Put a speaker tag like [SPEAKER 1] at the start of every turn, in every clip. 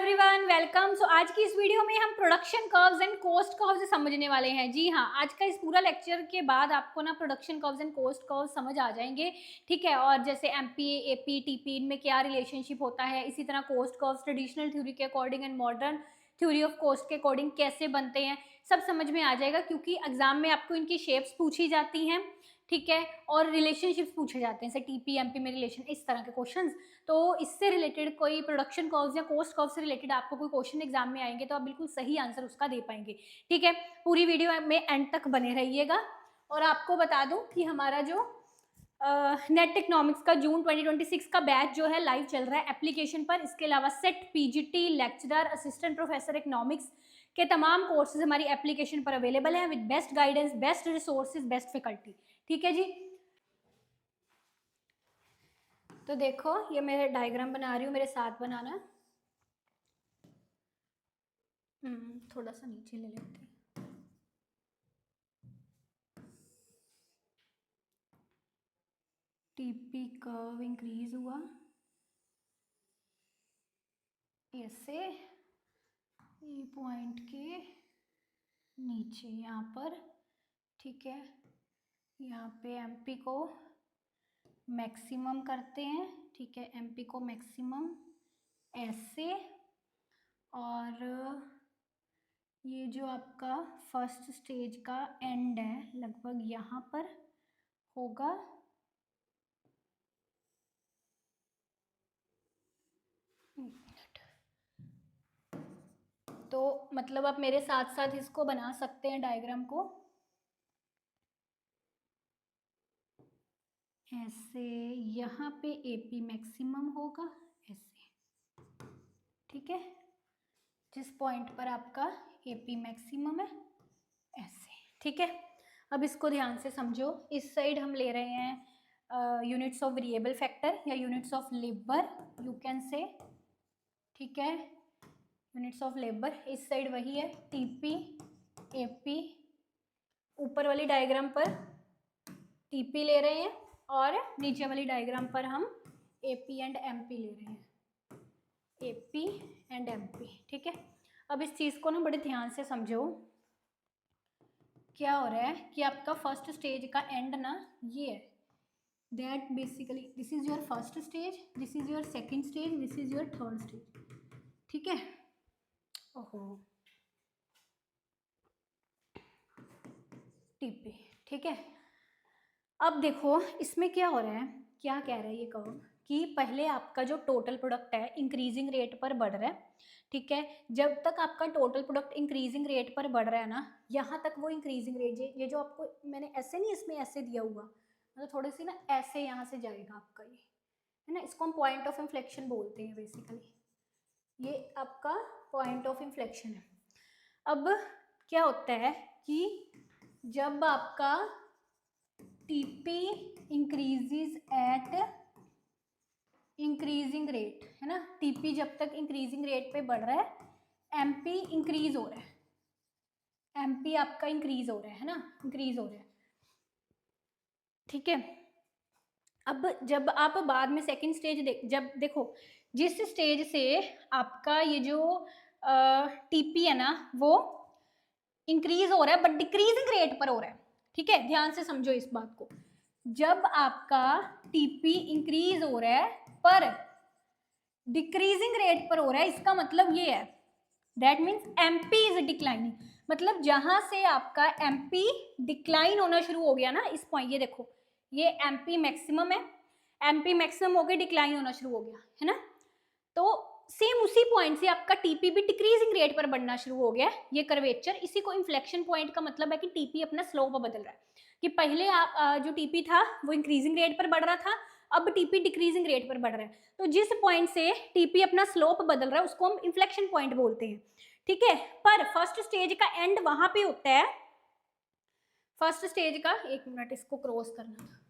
[SPEAKER 1] Everyone, welcome. सो आज की इस वीडियो में हम production curves and cost curves समझने वाले हैं। जी हाँ, आज का इस पूरा लेक्चर के बाद आपको ना production curves and cost curves समझ आ जाएंगे, ठीक है। और जैसे एमपी, एपी, टीपी, इनमें क्या रिलेशनशिप होता है, इसी तरह कोस्ट कर्व्स ट्रेडिशनल थ्योरी के according and modern theory of cost के अकॉर्डिंग कैसे बनते हैं, सब समझ में आ जाएगा, क्योंकि एग्जाम में आपको इनकी शेप्स पूछी जाती हैं, ठीक है। और रिलेशनशिप्स पूछे जाते हैं, जैसे टीपी एमपी में रिलेशन, इस तरह के क्वेश्चंस। तो इससे रिलेटेड कोई प्रोडक्शन कर्व्स या कोस्ट कर्व से रिलेटेड आपको कोई क्वेश्चन एग्जाम में आएंगे तो आप बिल्कुल सही आंसर उसका दे पाएंगे, ठीक है। पूरी वीडियो में एंड तक बने रहिएगा। और आपको बता दूं कि हमारा जो नेट इकोनॉमिक्स का जून 2026 का बैच जो है लाइव चल रहा है एप्लीकेशन पर। इसके अलावा set, PGT, lecturer, assistant professor economics के तमाम कोर्सेज हमारी एप्लीकेशन पर अवेलेबल हैं with best guidance, best resources, best faculty, ठीक है जी। तो देखो, ये मैं डायग्राम बना रही हूँ, मेरे साथ बनाना। थोड़ा सा नीचे ले लेते हैं। टीपी कर्व इंक्रीज हुआ ऐसे, ये पॉइंट के नीचे यहाँ पर, ठीक है। यहाँ पे एमपी को मैक्सिमम करते हैं, ठीक है, एमपी को मैक्सिमम ऐसे। और ये जो आपका फर्स्ट स्टेज का एंड है लगभग यहाँ पर होगा। तो मतलब आप मेरे साथ साथ इसको बना सकते हैं डायग्राम को ऐसे। यहाँ पे एपी मैक्सिमम होगा ऐसे, ठीक है। जिस पॉइंट पर आपका एपी मैक्सिमम है ऐसे, ठीक है। अब इसको ध्यान से समझो। इस साइड हम ले रहे हैं यूनिट्स ऑफ वेरिएबल फैक्टर या units of labour, you can say, ठीक है, यूनिट्स ऑफ लेबर। इस साइड वही है टीपी, एपी। ऊपर वाली डायग्राम पर टीपी ले रहे हैं और नीचे वाली डायग्राम पर हम एपी एंड एमपी ले रहे हैं, एपी एंड एमपी, ठीक है। अब इस चीज़ को ना बड़े ध्यान से समझो। क्या हो रहा है कि आपका फर्स्ट स्टेज का एंड ना ये है, that basically this is your first stage, this is your second stage, this is your third stage, ठीक है। ओहो, टीपी, ठीक है। अब देखो इसमें क्या हो रहा है, क्या कह रहा है ये कर्व कि पहले आपका जो टोटल प्रोडक्ट है इंक्रीजिंग रेट पर बढ़ रहा है, ठीक है। जब तक आपका टोटल प्रोडक्ट इंक्रीजिंग रेट पर बढ़ रहा है ना, यहाँ तक वो इंक्रीजिंग रेट, ये जो आपको मैंने ऐसे नहीं, इसमें ऐसे दिया हुआ, मतलब थोड़ी सी ना ऐसे यहाँ से जाएगा आपका, ये है ना, इसको हम पॉइंट ऑफ इन्फ्लेक्शन बोलते हैं बेसिकली। ये आपका पॉइंट ऑफ इन्फ्लेक्शन है। अब क्या होता है कि जब आपका TP increases at increasing rate, है ना, टीपी जब तक इंक्रीजिंग रेट पे बढ़ रहा है, एमपी इंक्रीज हो रहा है, एमपी आपका इंक्रीज हो रहा है ना, इंक्रीज हो रहा है, ठीक है। अब जब आप बाद में सेकंड स्टेज जब देखो, जिस स्टेज से आपका ये जो टीपी है ना वो इंक्रीज हो रहा है बट डिक्रीजिंग रेट पर हो रहा है, ठीक है। ध्यान से समझो इस बात को। जब आपका टीपी इंक्रीज हो रहा है पर डिक्रीजिंग रेट पर हो रहा है, इसका मतलब ये है, that means MP is declining. मतलब जहां से आपका एमपी डिक्लाइन होना शुरू हो गया ना, इस पॉइंट, ये देखो, ये एमपी मैक्सिमम है, एमपी मैक्सिमम होकर डिक्लाइन होना शुरू हो गया, है ना। तो सेम उसी पॉइंट से आपका टीपी भी डिक्रीजिंग रेट पर बढ़ना शुरू हो गया, ये कर्वेचर। इसी को इन्फ्लेक्शन पॉइंट का मतलब है कि टीपी अपना स्लोप बदल रहा है, कि पहले आप जो टीपी था वो इंक्रीजिंग रेट पर बढ़ रहा था, अब टीपी डिक्रीजिंग रेट पर बढ़ रहा है। तो जिस पॉइंट से टीपी अपना स्लोप बदल रहा है उसको हम इन्फ्लेक्शन पॉइंट बोलते हैं, ठीक है। पर फर्स्ट स्टेज का एंड वहां पे होता है, फर्स्ट स्टेज का, एक मिनट इसको क्रॉस करना था,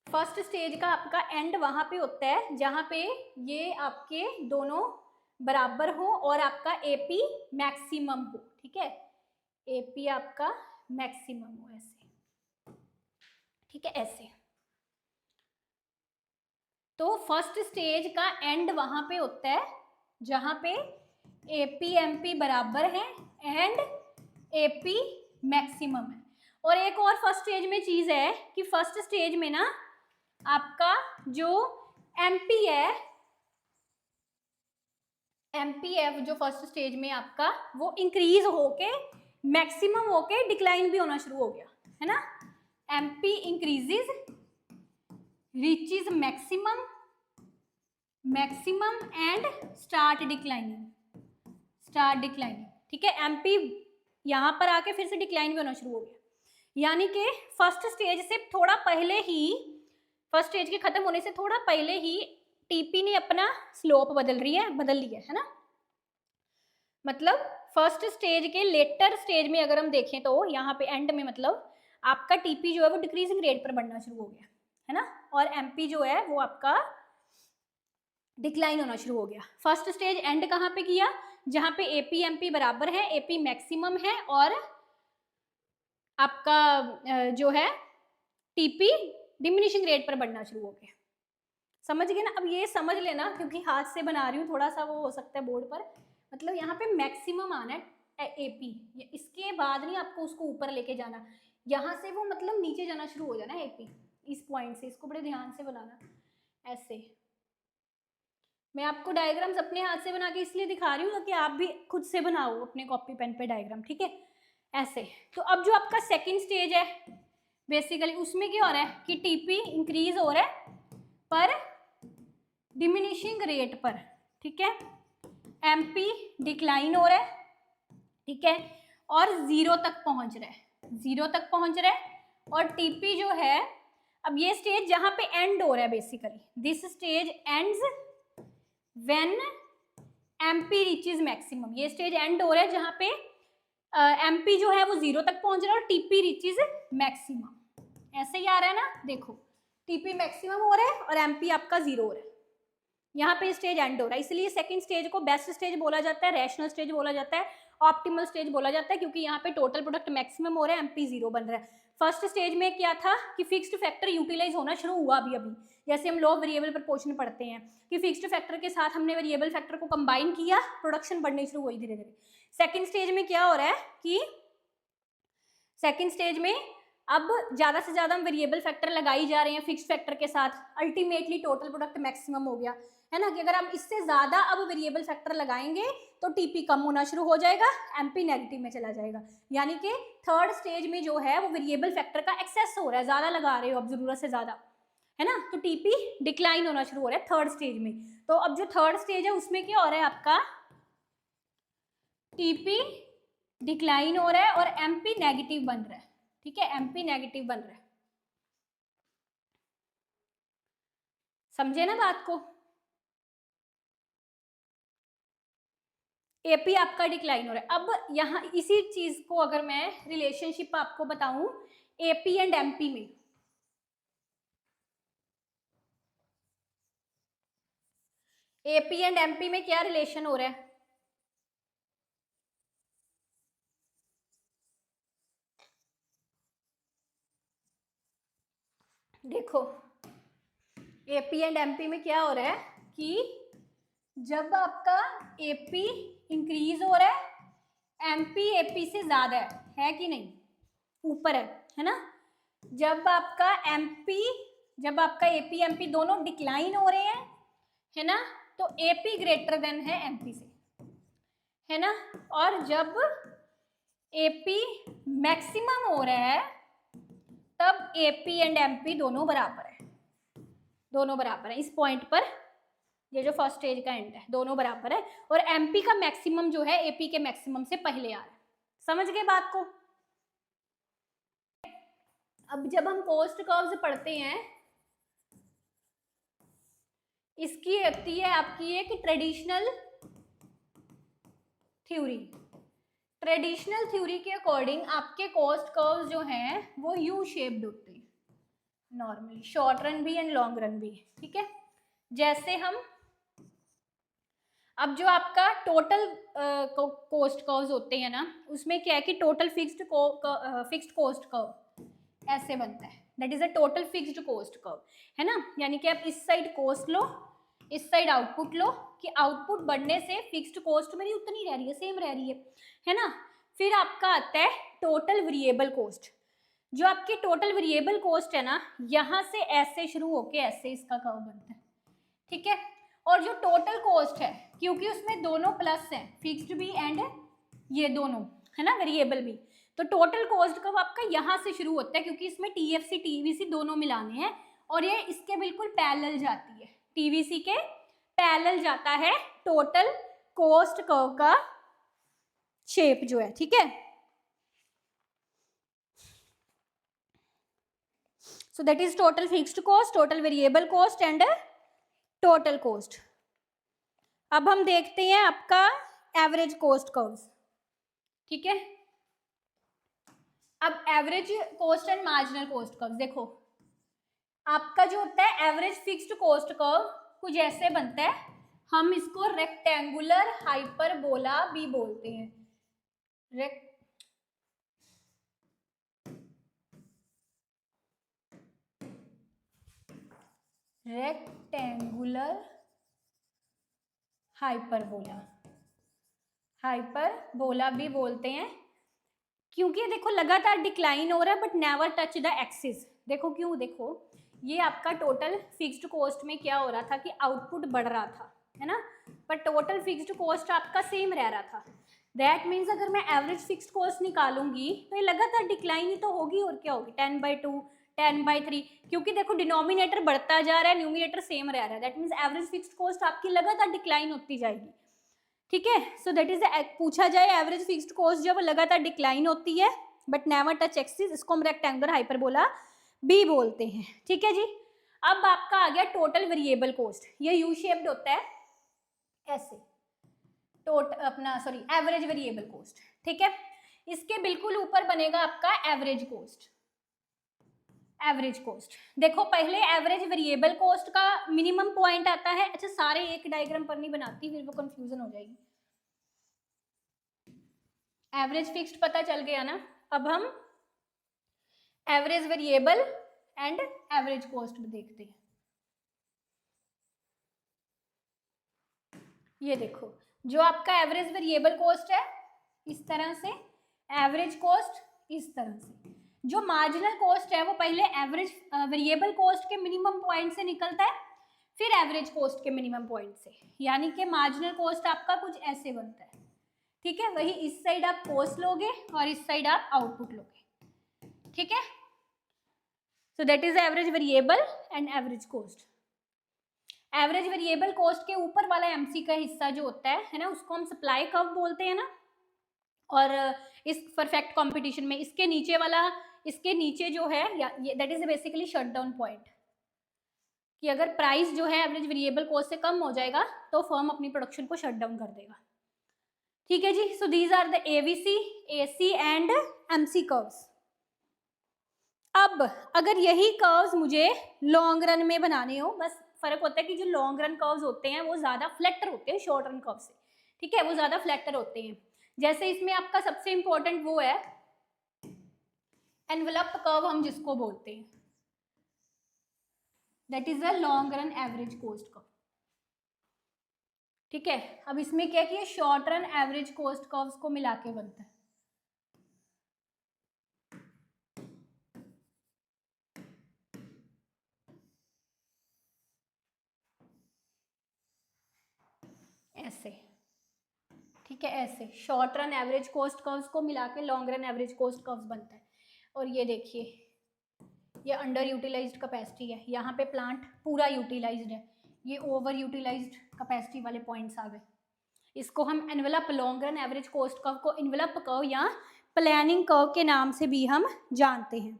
[SPEAKER 1] फर्स्ट स्टेज का आपका एंड वहां पे होता है जहां पे ये आपके दोनों बराबर हो और आपका एपी मैक्सिमम हो, ठीक है, एपी आपका मैक्सिमम हो ऐसे, ठीक है, ऐसे। तो फर्स्ट स्टेज का एंड वहां पे होता है जहां पे एपी एमपी बराबर है एंड एपी मैक्सिमम है। और एक और फर्स्ट स्टेज में चीज है कि फर्स्ट स्टेज में ना आपका जो एमपी है, एमपी है जो फर्स्ट स्टेज में आपका, वो इंक्रीज होके मैक्सिमम होके डिक्लाइन भी होना शुरू हो गया है ना। MP increases reaches maximum, maximum and start declining, start declining. ठीक है, एमपी यहां पर आके फिर से डिक्लाइन भी होना शुरू हो गया, यानी कि फर्स्ट स्टेज से थोड़ा पहले ही, फर्स्ट स्टेज के खत्म होने से थोड़ा पहले ही टीपी ने अपना स्लोप बदल लिया है ना। मतलब फर्स्ट स्टेज के लेटर स्टेज में अगर हम देखें तो यहाँ पे एंड में मतलब आपका टीपी जो है वो डिक्रीजिंग रेट पर बढ़ना शुरू हो गया है ना, और एमपी जो है वो आपका डिक्लाइन होना शुरू हो गया। फर्स्ट स्टेज एंड कहाँ पे किया, जहाँ पे एपी एमपी बराबर है, एपी मैक्सिमम है और आपका जो है टीपी डिमिनिशिंग रेट पर बढ़ना शुरू हो गया। समझ गए ना। अब ये समझ लेना क्योंकि हाथ से बना रही हूँ, थोड़ा सा वो हो सकता है बोर्ड पर, मतलब यहाँ पे मैक्सिमम आना है एपी, इसके बाद नहीं आपको उसको ऊपर लेके जाना, यहाँ से वो मतलब नीचे जाना शुरू हो जाना है एपी, इस पॉइंट से। इसको बड़े ध्यान से बनाना, ऐसे। मैं आपको डायग्राम्स अपने हाथ से बना के इसलिए दिखा रही हूँ ताकि आप भी खुद से बनाओ अपने कॉपी पेन पे डायग्राम, ठीक है, ऐसे। तो अब जो आपका सेकेंड स्टेज है बेसिकली उसमें क्या हो रहा है कि टीपी इंक्रीज हो रहा है पर डिमिनिशिंग रेट पर, ठीक है, एमपी डिक्लाइन हो रहा है, ठीक है, और जीरो तक पहुंच रहा है, जीरो तक पहुंच रहा है। और टीपी जो है, अब ये स्टेज जहां पे एंड हो रहा है basically, this stage ends when MP reaches maximum, ये स्टेज एंड हो रहा है जहां पे एमपी जो है वो जीरो तक पहुंच रहा है और टीपी रीचेस मैक्सिमम। ऐसे ही आ रहा है ना, देखो टीपी मैक्सिमम हो रहा है और एमपी आपका जीरो हो रहा है, यहाँ पे स्टेज एंड हो रहा है। इसलिए सेकंड स्टेज को बेस्ट स्टेज बोला जाता है, रैशनल स्टेज बोला जाता है, ऑप्टिमल स्टेज बोला जाता है, क्योंकि यहाँ पे टोटल प्रोडक्ट मैक्सिमम हो रहा है, एमपी जीरो बन रहा है। फर्स्ट स्टेज में क्या था कि फिक्स्ड फैक्टर यूटिलाइज होना शुरू हुआ अभी, जैसे हम लॉ ऑफ वेरिएबल प्रपोर्शन पढ़ते हैं कि फिक्स्ड फैक्टर के साथ हमने वेरिएबल फैक्टर को कंबाइन किया, प्रोडक्शन बढ़नी शुरू हुई धीरे धीरे। सेकेंड स्टेज में क्या हो रहा है कि सेकेंड स्टेज में अब ज्यादा से ज्यादा हम वेरिएबल फैक्टर लगाई जा रहे हैं फिक्स्ड फैक्टर के साथ, अल्टीमेटली टोटल प्रोडक्ट मैक्सिमम हो गया है ना, कि अगर हम इससे ज्यादा अब वेरिएबल फैक्टर लगाएंगे तो टीपी कम होना शुरू हो जाएगा, एमपी नेगेटिव में चला जाएगा। यानी कि थर्ड स्टेज में जो है वो वेरिएबल फैक्टर का एक्सेस हो रहा है, ज्यादा लगा रहे हो अब जरूरत से ज्यादा, है ना, तो टीपी डिक्लाइन होना शुरू हो रहा है थर्ड स्टेज में। तो अब जो थर्ड स्टेज है उसमें क्या हो रहा है आपका, टीपी डिक्लाइन हो रहा है और एमपी नेगेटिव बन रहा है, ठीक है, एमपी नेगेटिव बन रहा है। समझे ना बात को। एपी आपका डिक्लाइन हो रहा है। अब यहाँ इसी चीज को अगर मैं रिलेशनशिप आपको बताऊं एपी एंड एमपी में, एपी एंड एमपी में क्या रिलेशन हो रहा है, देखो एपी एंड एमपी में क्या हो रहा है कि जब आपका एपी इंक्रीज हो रहा है, एमपी एपी से ज्यादा है कि नहीं, ऊपर है ना। जब आपका एमपी, जब आपका एपी एमपी दोनों डिक्लाइन हो रहे हैं, है ना, तो एपी ग्रेटर देन है एमपी से, है ना। और जब एपी मैक्सिमम हो रहा है तब एपी एंड एमपी दोनों बराबर है, दोनों बराबर है इस पॉइंट पर। ये जो फर्स्ट स्टेज का एंड है दोनों बराबर है और एमपी का मैक्सिमम जो है एपी के मैक्सिमम से पहले आ रहा है। समझ गए बात को। अब जब हम कोस्ट कर्व्स पढ़ते हैं, इसकी होती है आपकी एक ट्रेडिशनल थ्योरी। ट्रेडिशनल थ्योरी के अकॉर्डिंग आपके कोस्ट कर्व्स जो हैं वो यू शेप्ड होते हैं नॉर्मली, शॉर्ट रन भी एंड लॉन्ग रन भी, ठीक है। जैसे हम अब जो आपका टोटल कोस्ट कर्व्स होते हैं ना, उसमें क्या है कि टोटल फिक्स्ड कोस्ट कर्व ऐसे बनता है, that is a total fixed cost curve, है ना। यानी कि आप इस साइड कॉस्ट लो, इस साइड आउटपुट लो, कि आउटपुट बढ़ने से फिक्स्ड कॉस्ट मेरी उतनी रह रही है, सेम रह रही है ना। फिर आपका आता है टोटल वेरिएबल कॉस्ट। जो आपकी टोटल वेरिएबल कॉस्ट है ना, यहाँ से ऐसे शुरू होके ऐसे इसका कर्व बनता है, ठीक है। और जो टोटल कॉस्ट है, क्योंकि उसमें दोनों प्लस है, फिक्स्ड भी एंड ये दोनों, है ना, वेरिएबल भी, तो टोटल कॉस्ट कर्व आपका यहाँ से शुरू होता है, क्योंकि इसमें टीएफसी टीवीसी दोनों मिलाने हैं और ये इसके बिल्कुल पैरेलल जाती है, टीवीसी के पैरेलल जाता है टोटल कॉस्ट कर्व का शेप जो है, ठीक है। So that is total fixed cost, total variable cost and total cost. अब हम देखते हैं आपका एवरेज कॉस्ट कर्व्स, ठीक है। अब average cost and marginal cost curve देखो, आपका जो होता है एवरेज फिक्स्ड कॉस्ट कर्व कुछ ऐसे बनता है, हम इसको रेक्टेंगुलर हाइपरबोला भी बोलते हैं। रेक्टेंगुलर हाइपरबोला भी बोलते हैं, क्योंकि देखो लगातार डिक्लाइन हो रहा है but never touch the axis. देखो क्यों, देखो ये आपका टोटल फिक्स्ड कॉस्ट में क्या हो रहा था कि आउटपुट बढ़ रहा था, है ना, पर टोटल फिक्स्ड कॉस्ट आपका सेम रह रहा था। दैट मीन्स अगर मैं एवरेज फिक्स्ड कॉस्ट निकालूंगी तो ये लगातार डिक्लाइन ही तो होगी, और क्या होगी, 10/2 10/3, क्योंकि देखो डिनोमिनेटर बढ़ता जा रहा है, न्यूमिनेटर सेम रह रहा है। That means average fixed cost आपकी लगातार डिक्लाइन होती जाएगी, ठीक है। सो दैट इज पूछा जाए एवरेज फिक्स्ड कॉस्ट जब लगातार डिक्लाइन होती है बट नेवर टच एक्सिस, इसको हम रेक्टेंगुलर हाइपरबोला भी बोलते हैं, ठीक है जी। अब आपका आ गया टोटल वेरिएबल कॉस्ट, ये यू शेप्ड होता है ऐसे, एवरेज वेरिएबल कॉस्ट, ठीक है। इसके बिल्कुल ऊपर बनेगा आपका एवरेज कॉस्ट। एवरेज कॉस्ट देखो, पहले एवरेज वेरिएबल कॉस्ट का मिनिमम पॉइंट आता है, अच्छा सारे एक डायग्राम पर नहीं बनाती, फिर वो कंफ्यूजन हो जाएगी। एवरेज फिक्स्ड पता चल गया ना, अब हम average variable and average cost देखते हैं। ये देखो, जो आपका एवरेज वेरिएबल कॉस्ट है इस तरह से, एवरेज कॉस्ट इस तरह से। जो मार्जिनल कॉस्ट है वो पहले एवरेज वेरिएबल कॉस्ट के मिनिमम पॉइंट से निकलता है, फिर एवरेज कॉस्ट के मिनिमम पॉइंट से, यानी कि मार्जिनल कॉस्ट आपका कुछ ऐसे बनता है, ठीक है। वही इस साइड आप कॉस्ट लोगे और इस साइड आप आउटपुट लोगे, ठीक है। So that is average variable and average cost. Average variable cost के ऊपर वाला एमसी का हिस्सा जो होता है ना, उसको हम सप्लाई कर्व बोलते हैं ना, और इस परफेक्ट कंपटीशन में इसके नीचे वाला, इसके नीचे जो है that is basically shut down point, कि अगर प्राइस जो है एवरेज वेरिएबल कॉस्ट से कम हो जाएगा तो फर्म अपनी प्रोडक्शन को शट डाउन कर देगा, ठीक है जी। So these are the AVC, AC and MC curves. अब अगर यही कर्व्स मुझे लॉन्ग रन में बनाने हो, बस फर्क होता है कि जो लॉन्ग रन कर्व्स होते हैं वो ज्यादा फ्लैटर होते हैं शॉर्ट रन कर्व से, ठीक है, वो ज्यादा फ्लैटर होते हैं। जैसे इसमें आपका सबसे इंपॉर्टेंट वो है एनवेलप कर्व, हम जिसको बोलते हैं, that is a long run average cost curve, ठीक है। अब इसमें क्या किया, short run average cost curves को मिला के बनता है। ऐसे, ठीक है, ऐसे short run average cost curves को मिला के long run average cost curves बनता है। और ये देखिए, ये अंडर यूटिलाइज्ड कैपेसिटी है, यहाँ पे प्लांट पूरा यूटिलाइज्ड है, ये ओवर यूटिलाइज्ड कैपेसिटी वाले पॉइंट्स आ गए। इसको हम envelope long run average cost curve को एनवेलप कर्व या प्लानिंग कर्व के नाम से भी हम जानते हैं।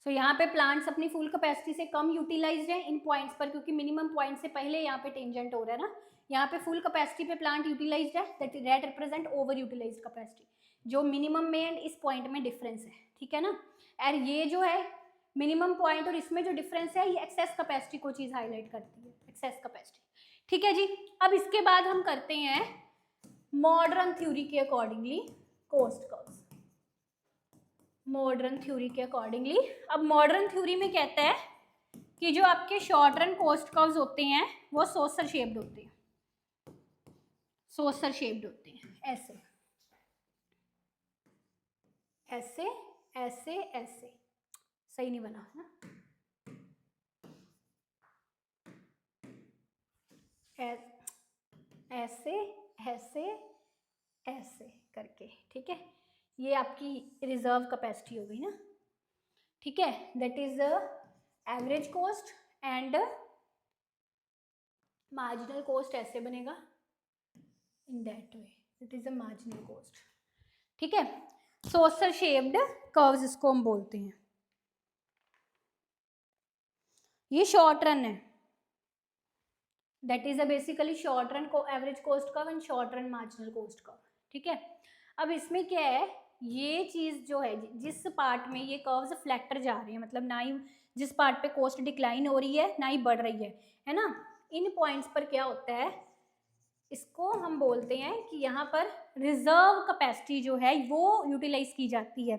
[SPEAKER 1] सो यहाँ पे प्लांट्स अपनी फुल कैपेसिटी से कम यूटिलाइज्ड है इन पॉइंट्स पर, क्योंकि मिनिमम पॉइंट से पहले यहाँ पे टेंजेंट हो रहा है ना, यहाँ पे फुल कैपेसिटी पे प्लांट यूटिलाइज्ड है, that represent over utilized capacity, जो मिनिमम में एंड इस पॉइंट में डिफरेंस है, ठीक है ना। और ये जो है मिनिमम पॉइंट और इसमें जो डिफरेंस है, ये एक्सेस कैपेसिटी को चीज हाईलाइट करती है, एक्सेस कैपेसिटी, ठीक है जी। अब इसके बाद हम करते हैं मॉडर्न थ्योरी के accordingly cost curves, modern theory के अकॉर्डिंगली। अब मॉडर्न थ्योरी में कहता है कि जो आपके शॉर्ट रन कॉस्ट कर्व्स होते हैं वो सोसर शेप्ड होते हैं, सोसर शेप्ड होते हैं, ऐसे ऐसे ऐसे ऐसे, सही नहीं बना है ना, ऐसे ऐसे ऐसे करके, ठीक है। ये आपकी रिजर्व कैपेसिटी हो गई ना, ठीक है। That is average cost and marginal cost ऐसे बनेगा, in that way it is a marginal cost, ठीक है। सोसर शेप्ड कर्व्स इसको हम बोलते हैं। ये शॉर्ट रन है, that is a basically short run को average cost curve and short run marginal cost curve, ठीक है। अब इसमें क्या है, ये चीज जो है जिस पार्ट में ये कर्व्स फ्लैक्टर जा रहे हैं, मतलब ना ही जिस पार्ट पे कॉस्ट डिक्लाइन हो रही है ना ही बढ़ रही है ना, इन पॉइंट्स पर क्या होता है, इसको हम बोलते हैं कि यहाँ पर रिजर्व कैपेसिटी जो है वो यूटिलाइज की जाती है।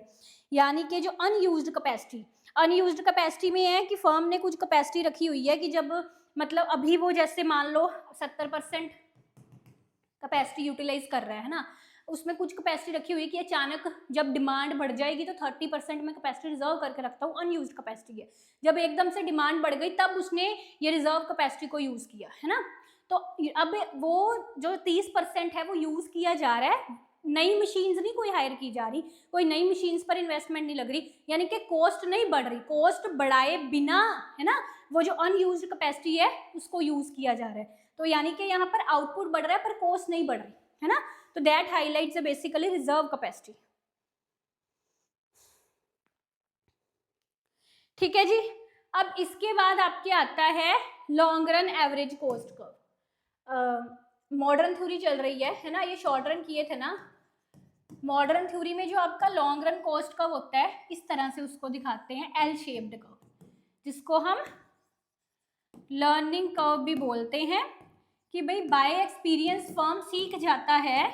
[SPEAKER 1] यानी कि जो अनयूज्ड कैपेसिटी में है कि फर्म ने कुछ कैपेसिटी रखी हुई है कि जब मतलब अभी वो जैसे मान लो 70% कैपेसिटी यूटिलाइज कर रहा है ना, उसमें कुछ कैपेसिटी रखी हुई है कि अचानक जब डिमांड बढ़ जाएगी तो 30% में कैपेसिटी रिजर्व करके रखता हूँ, अनयूज्ड कैपेसिटी है। जब एकदम से डिमांड बढ़ गई तब उसने ये रिजर्व कैपेसिटी को यूज किया है ना, तो अब वो जो 30% है वो यूज किया जा रहा है, नई मशीन्स नहीं कोई हायर की जा रही, कोई नई मशीन्स पर इन्वेस्टमेंट नहीं लग रही, यानी कि कॉस्ट नहीं बढ़ रही, कॉस्ट बढ़ाए बिना है ना वो जो अनयूज्ड कैपेसिटी है उसको यूज किया जा रहा है। तो यानी कि यहाँ पर आउटपुट बढ़ रहा है पर कॉस्ट नहीं बढ़ रही है ना, तो that highlights basically reserve capacity, ठीक है जी। अब इसके बाद आपके आता है long run average cost curve. Modern theory चल रही है ना, ये शॉर्ट रन किए थे ना, मॉडर्न थ्योरी में जो आपका लॉन्ग रन कॉस्ट कर्व होता है इस तरह से उसको दिखाते हैं, एल शेप्ड कर्व, जिसको हम लर्निंग कर्व भी बोलते हैं, कि भाई बाय एक्सपीरियंस फर्म सीख जाता है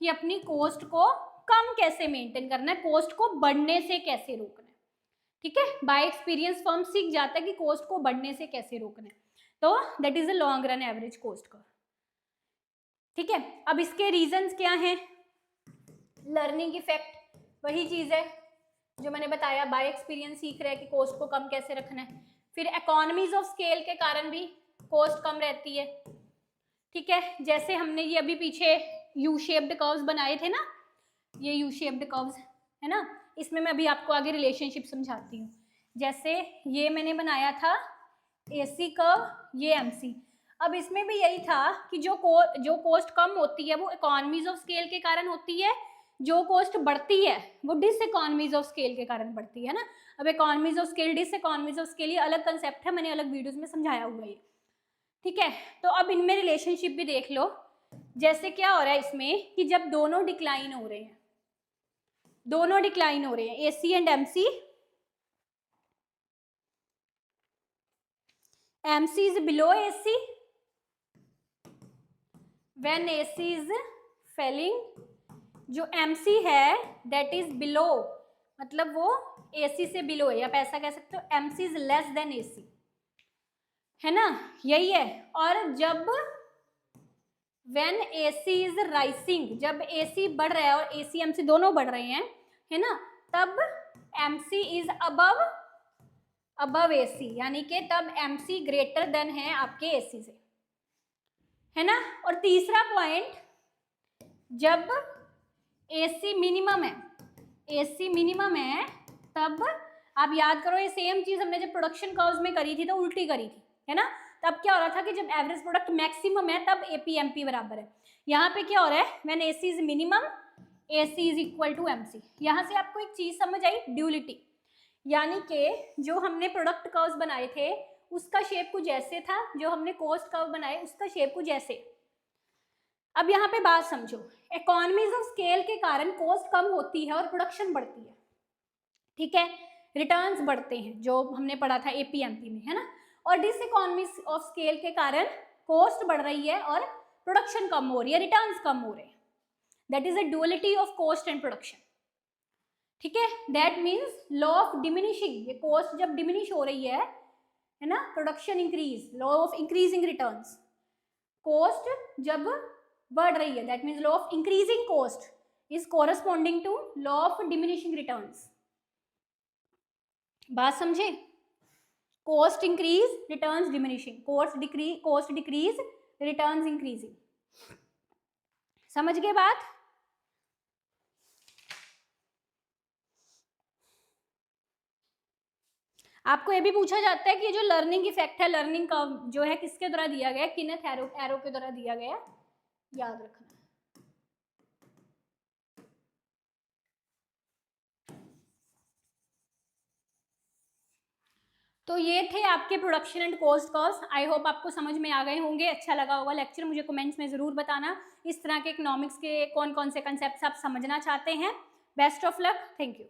[SPEAKER 1] कि अपनी कॉस्ट को कम कैसे मेंटेन करना है, कॉस्ट को बढ़ने से कैसे रोकना है, ठीक है। बाय एक्सपीरियंस फर्म सीख जाता है कि कॉस्ट को बढ़ने से कैसे रोकना है, तो that is a long run average cost curve, ठीक है। अब इसके रीजंस क्या हैं, लर्निंग इफेक्ट वही चीज है जो मैंने बताया, बाय एक्सपीरियंस सीख रहे हैं कि कॉस्ट को कम कैसे रखना है। फिर इकोनॉमीज ऑफ स्केल के कारण भी कॉस्ट कम रहती है, ठीक है। जैसे हमने ये अभी पीछे यू शेप्ड कर्व्स बनाए थे ना, ये यू शेप्ड कर्व्स है ना, इसमें मैं अभी आपको आगे रिलेशनशिप समझाती हूँ। जैसे ये मैंने बनाया था एसी कर्व, ये एमसी। अब इसमें भी यही था कि जो कॉस्ट कम होती है वो इकोनॉमीज ऑफ स्केल के कारण होती है, जो कॉस्ट बढ़ती है वो डिस इकोनॉमीज ऑफ स्केल के कारण बढ़ती है ना। अब economies of scale diseconomies of scale ये अलग कंसेप्ट है, मैंने अलग वीडियोस में समझाया हुआ है, ठीक है। तो अब इनमें रिलेशनशिप भी देख लो, जैसे क्या हो रहा है इसमें कि जब दोनों डिक्लाइन हो रहे हैं, दोनों डिक्लाइन हो रहे हैं AC and MC, MC is below AC when AC is falling, जो एमसी है दैट इज बिलो, मतलब वो एसी से बिलो है, आप ऐसा कह सकते हो MC is less than AC, है ना, यही है। और जब व्हेन एसी इज राइसिंग, जब एसी बढ़ रहा है और एसी एमसी दोनों बढ़ रहे हैं है ना, तब एमसी इज अबव एसी, यानी कि तब एमसी ग्रेटर देन है आपके एसी से, है ना। और तीसरा पॉइंट, जब एसी मिनिमम है, एसी मिनिमम है, तब आप याद करो ये सेम चीज हमने जब प्रोडक्शन कर्व्स में करी थी तो उल्टी करी थी, है ना। तब क्या हो रहा था कि जब एवरेज प्रोडक्ट मैक्सिमम है तब एपी एमपी बराबर है, यहाँ पे क्या हो रहा है, when AC is minimum AC is equal to MC. यहाँ से आपको एक चीज समझ आई, ड्यूलिटी, यानी कि जो हमने प्रोडक्ट कर्व्स बनाए थे उसका शेप कुछ ऐसे था, जो हमने कॉस्ट कर्व बनाए उसका शेप कुछ ऐसे। अब यहाँ पे बात समझो, इकोनॉमीज ऑफ स्केल के कारण कॉस्ट कम होती है और प्रोडक्शन बढ़ती है, ठीक है, रिटर्न्स बढ़ते हैं जो हमने पढ़ा था एपीएमपी में, है ना। और डिस इकोनॉमीज ऑफ स्केल के कारण कॉस्ट बढ़ रही है और प्रोडक्शन कम हो रही है, रिटर्न्स कम हो रहे हैं, that is a duality of cost and production, ठीक है। That means law of diminishing, ये कॉस्ट जब डिमिनिश हो रही है ना, production increase, law of increasing returns, cost जब बढ़ रही है that means law of increasing cost is corresponding to law of diminishing returns. बात समझे, cost increase returns diminishing, cost decrease returns increasing, समझ गए बात। आपको ये भी पूछा जाता है कि जो लर्निंग इफेक्ट है, लर्निंग का जो है किसके द्वारा दिया गया है, किनेथ एरो के द्वारा दिया गया है, याद रखना। तो ये थे आपके production and cost curves. I hope आपको समझ में आ गए होंगे, अच्छा लगा होगा लेक्चर। मुझे कमेंट्स में ज़रूर बताना इस तरह के इकोनॉमिक्स के कौन कौन से कंसेप्ट्स आप समझना चाहते हैं। Best of luck, thank you.